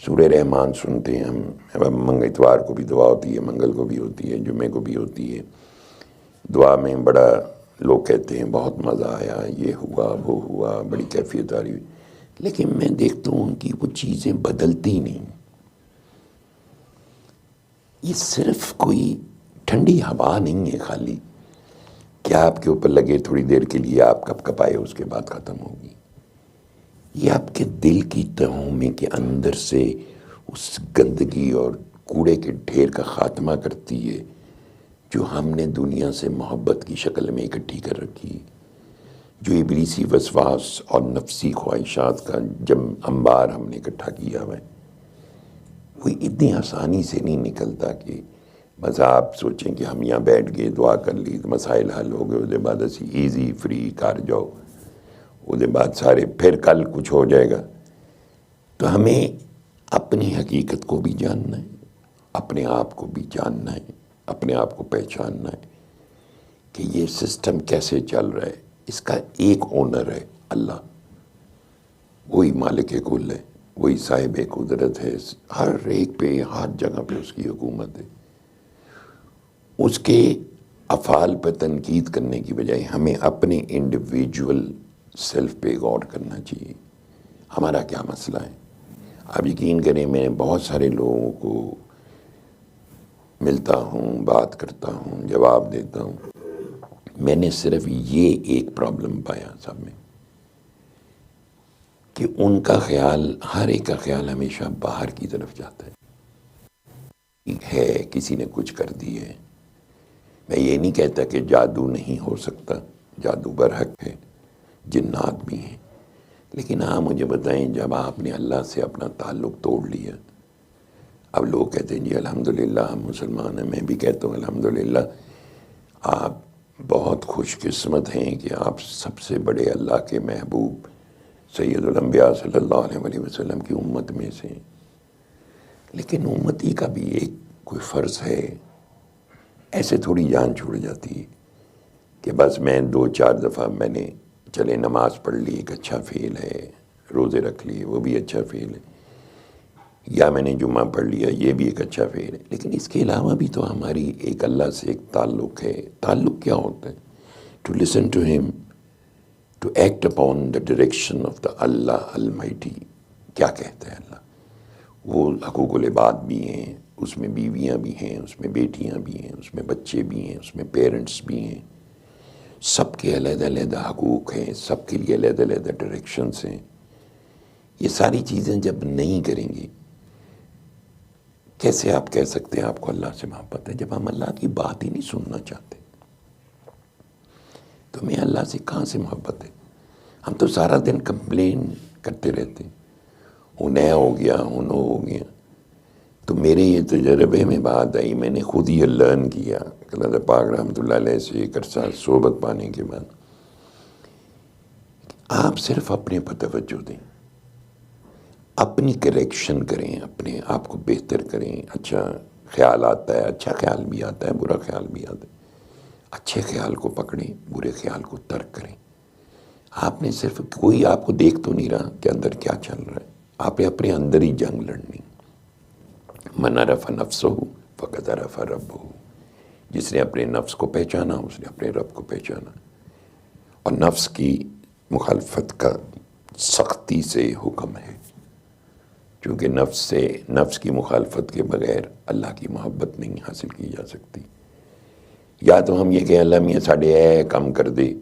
سورہ رحمان سنتے ہیں ہم، اتوار کو بھی دعا ہوتی ہے، منگل کو بھی ہوتی ہے، جمعے کو بھی ہوتی ہے۔ دعا میں بڑا لوگ کہتے ہیں بہت مزہ آیا، یہ ہوا وہ ہوا، بڑی کیفیت آ رہی ہوئی، لیکن میں دیکھتا ہوں ان کی وہ چیزیں بدلتی نہیں۔ یہ صرف کوئی ٹھنڈی ہوا نہیں ہے خالی کہ آپ کے اوپر لگے تھوڑی دیر کے لیے، آپ کپ کپائے، اس کے بعد ختم ہوگی۔ یہ آپ کے دل کی تہوں میں کے اندر سے اس گندگی اور کوڑے کے ڈھیر کا خاتمہ کرتی ہے جو ہم نے دنیا سے محبت کی شکل میں اکٹھی کر رکھی، جو ابلیسی وسواس اور نفسی خواہشات کا جب انبار ہم نے اکٹھا کیا ہوا ہے، وہ اتنی آسانی سے نہیں نکلتا کہ بس آپ سوچیں کہ ہم یہاں بیٹھ گئے، دعا کر لی تو مسائل حل ہو گئے، اس کے بعد اسی ایزی فری کر جاؤ، اس کے بعد سارے پھر کل کچھ ہو جائے گا۔ تو ہمیں اپنی حقیقت کو بھی جاننا ہے، اپنے آپ کو بھی جاننا ہے، اپنے آپ کو پہچاننا ہے کہ یہ سسٹم کیسے چل رہا ہے۔ اس کا ایک اونر ہے اللہ، وہی مالک کل ہے، وہی صاحب قدرت ہے، ہر ایک پہ ہر جگہ پہ اس کی حکومت ہے۔ اس کے افعال پر تنقید کرنے کی بجائے ہمیں اپنے انڈیویجول سیلف پہ غور کرنا چاہیے، ہمارا کیا مسئلہ ہے۔ آپ یقین کریں میں بہت سارے لوگوں کو ملتا ہوں، بات کرتا ہوں، جواب دیتا ہوں، میں نے صرف یہ ایک پرابلم پایا سب میں کہ ان کا خیال، ہر ایک کا خیال ہمیشہ باہر کی طرف جاتا ہے، کسی نے کچھ کر دی ہے۔ میں یہ نہیں کہتا کہ جادو نہیں ہو سکتا، جادو برحق ہے، جنات بھی ہیں، لیکن مجھے بتائیں جب آپ نے اللہ سے اپنا تعلق توڑ لیا، اب لوگ کہتے ہیں جی الحمدللہ ہم مسلمان ہیں، میں بھی کہتا ہوں الحمدللہ آپ بہت خوش قسمت ہیں کہ آپ سب سے بڑے اللہ کے محبوب سید الانبیاء صلی اللہ علیہ وسلم کی امت میں سے ہیں، لیکن امتی کا بھی ایک کوئی فرض ہے۔ ایسے تھوڑی جان چھوڑ جاتی ہے کہ بس میں 2-4 دفعہ میں نے چلے نماز پڑھ لی، ایک اچھا فعل ہے، روزے رکھ لیے وہ بھی اچھا فعل ہے، یا میں نے جمعہ پڑھ لیا یہ بھی ایک اچھا فعل ہے، لیکن اس کے علاوہ بھی تو ہماری ایک اللہ سے ایک تعلق ہے۔ تعلق کیا ہوتا ہے؟ To listen to him, to act upon the direction of the Allah Almighty. کیا کہتا ہے اللہ؟ وہ حقوق العباد بھی ہیں، اس میں بیویاں بھی ہیں، اس میں بیٹیاں بھی ہیں، اس میں بچے بھی ہیں، اس میں پیرنٹس بھی ہیں، سب کے علیحدہ علیحدہ حقوق ہیں، سب کے لیے علیحدہ علیحدہ ڈائریکشنس ہیں۔ یہ ساری چیزیں جب نہیں کریں گے، کیسے آپ کہہ سکتے ہیں آپ کو اللہ سے محبت ہے جب ہم اللہ کی بات ہی نہیں سننا چاہتے؟ تو ہمیں اللہ سے کہاں سے محبت ہے؟ ہم تو سارا دن کمپلین کرتے رہتے ہیں، انہیں ہو گیا، انہوں ہو گیا۔ تو میرے یہ تجربے میں بات آئی، میں نے خود یہ لرن کیا حضرت پاک رحمۃ اللہ علیہ سے ایک عرصہ صحبت پانے کے بعد، آپ صرف اپنے پر توجہ دیں، اپنی کریکشن کریں، اپنے آپ کو بہتر کریں۔ اچھا خیال آتا ہے، اچھا خیال بھی آتا ہے، برا خیال بھی آتا ہے، اچھے خیال کو پکڑیں، برے خیال کو ترک کریں۔ آپ نے صرف، کوئی آپ کو دیکھ تو نہیں رہا کہ اندر کیا چل رہا ہے، آپ نے اپنے اندر ہی جنگ لڑنی۔ من عرف نفسہ فقد عرف ربہ، جس نے اپنے نفس کو پہچانا اس نے اپنے رب کو پہچانا۔ اور نفس کی مخالفت کا سختی سے حکم ہے، چونکہ نفس کی مخالفت کے بغیر اللہ کی محبت نہیں حاصل کی جا سکتی۔ یا تو ہم یہ کہ اللہ میاں ساڑے کم کر دے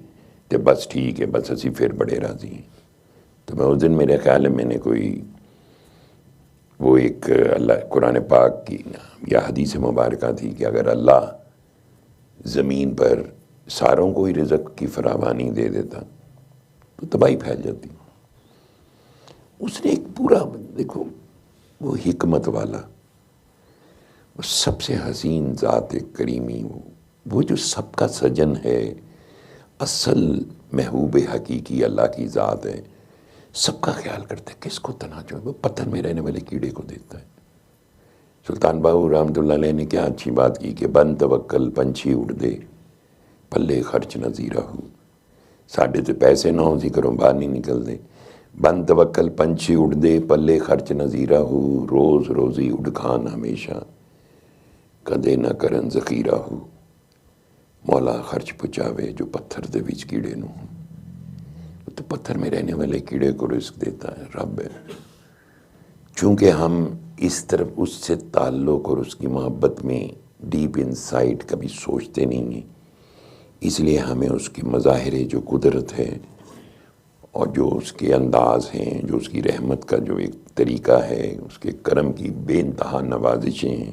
تو بس ٹھیک ہے، بس اسی پھر بڑے راضی ہیں۔ تو میں اس دن میرے خیال ہے میں نے کوئی وہ ایک اللہ قرآن پاک کی یا حدیث مبارکہ تھی کہ اگر اللہ زمین پر ساروں کو ہی رزق کی فراوانی دے دیتا تو تباہی پھیل جاتی۔ اس نے ایک پورا، دیکھو وہ حکمت والا، وہ سب سے حسین ذات کریمی، وہ جو سب کا سجن ہے، اصل محبوب حقیقی اللہ کی ذات ہے، سب کا خیال کرتا ہے، کس کو تناچو ہے، وہ پتھر میں رہنے والے کیڑے کو دیتا ہے۔ سلطان باہو رحمۃ اللہ علیہ نے کیا اچھی بات کی کہ بن توکل پنچھی اڑ دے، پلے خرچ نہ زیرہ ہو۔ ساڈے تو پیسے نہ ہو سی گھروں باہر نہیں نکل دے، بن توکل پنچھی اڑ دے پلے خرچ نظیرہ ہو، روز روزی اڑ کھان ہمیشہ کدے نہ کرن ذخیرہ ہو، مولا خرچ پچاوے جو پتھر دے وچ کیڑے نو، تو پتھر میں رہنے والے کیڑے کو رزق دیتا ہے رب ہے۔ چونکہ ہم اس طرف اس سے تعلق اور اس کی محبت میں ڈیپ انسائٹ کبھی سوچتے نہیں ہیں، اس لیے ہمیں اس کی مظاہر جو قدرت ہے اور جو اس کے انداز ہیں، جو اس کی رحمت کا جو ایک طریقہ ہے، اس کے کرم کی بے انتہا نوازشیں ہیں،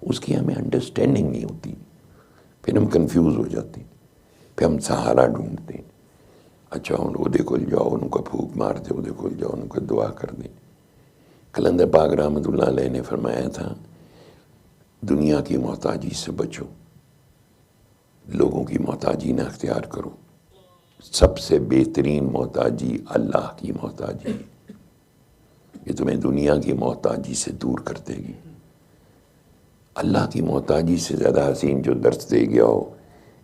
اس کی ہمیں انڈرسٹینڈنگ نہیں ہوتی، پھر ہم کنفیوز ہو جاتے ہیں، پھر ہم سہارا ڈھونڈتے ہیں۔ اچھا وہ دیکھو جاؤ ان کو پھونک مار دے، وہ دیکھو جاؤ ان کو دعا کر دیں۔ کلندر پاک رحمۃ اللہ علیہ نے فرمایا تھا دنیا کی محتاجی سے بچو، لوگوں کی محتاجی نہ اختیار کرو، سب سے بہترین محتاجی اللہ کی محتاجی ہے، یہ تمہیں دنیا کی محتاجی سے دور کر دے گی۔ اللہ کی محتاجی سے زیادہ حسین جو درس دے گیا ہو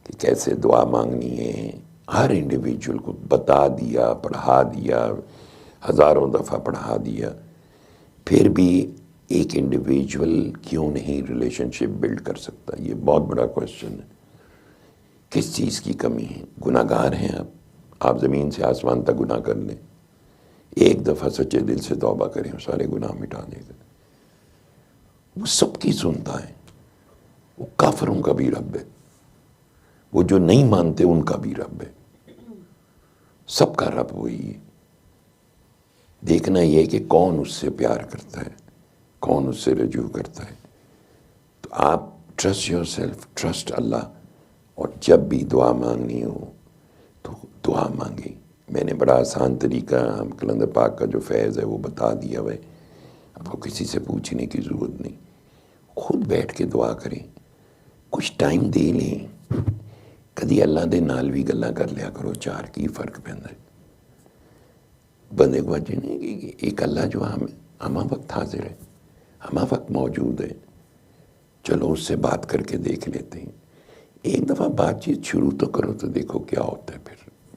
کہ کیسے دعا مانگنی ہے، ہر انڈیویجول کو بتا دیا، پڑھا دیا، ہزاروں دفعہ پڑھا دیا، پھر بھی ایک انڈیویجول کیوں نہیں ریلیشن شپ بلڈ کر سکتا؟ یہ بہت بڑا کویسچن ہے۔ کس چیز کی کمی ہے؟ گناہ گار ہیں آپ زمین سے آسمان تک گناہ کر لیں، ایک دفعہ سچے دل سے توبہ کریں، سارے گناہ مٹا دے گا۔ وہ سب کی سنتا ہے، وہ کافروں کا بھی رب ہے، وہ جو نہیں مانتے ان کا بھی رب ہے، سب کا رب وہی ہے۔ دیکھنا یہ کہ کون اس سے پیار کرتا ہے، کون اس سے رجوع کرتا ہے۔ تو آپ ٹرسٹ یور سیلف، ٹرسٹ اللہ، اور جب بھی دعا مانگنی ہو تو دعا مانگیں۔ میں نے بڑا آسان طریقہ کلندر پاک کا جو فیض ہے وہ بتا دیا ہے، آپ کو کسی سے پوچھنے کی ضرورت نہیں، خود بیٹھ کے دعا کریں، کچھ ٹائم دے لیں، کدی اللہ دے نال بھی گلا کر لیا کرو، چار کی فرق پہنتا ہے بندے کو وجہ نہیں کہ ایک اللہ جو ہمہ وقت حاضر ہے، ہمہ وقت موجود ہے، چلو اس سے بات کر کے دیکھ لیتے ہیں۔ ایک دفعہ بات چیت شروع تو کرو تو دیکھو کیا ہوتا ہے،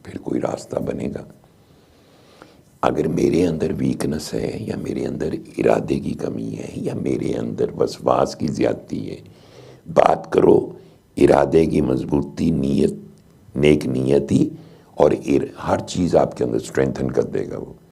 پھر کوئی راستہ بنے گا۔ اگر میرے اندر ویکنس ہے یا میرے اندر ارادے کی کمی ہے یا میرے اندر وسواس کی زیادتی ہے، بات کرو، ارادے کی مضبوطی، نیت، نیک نیتی، اور ہر چیز آپ کے اندر سٹرینتھن کر دے گا وہ۔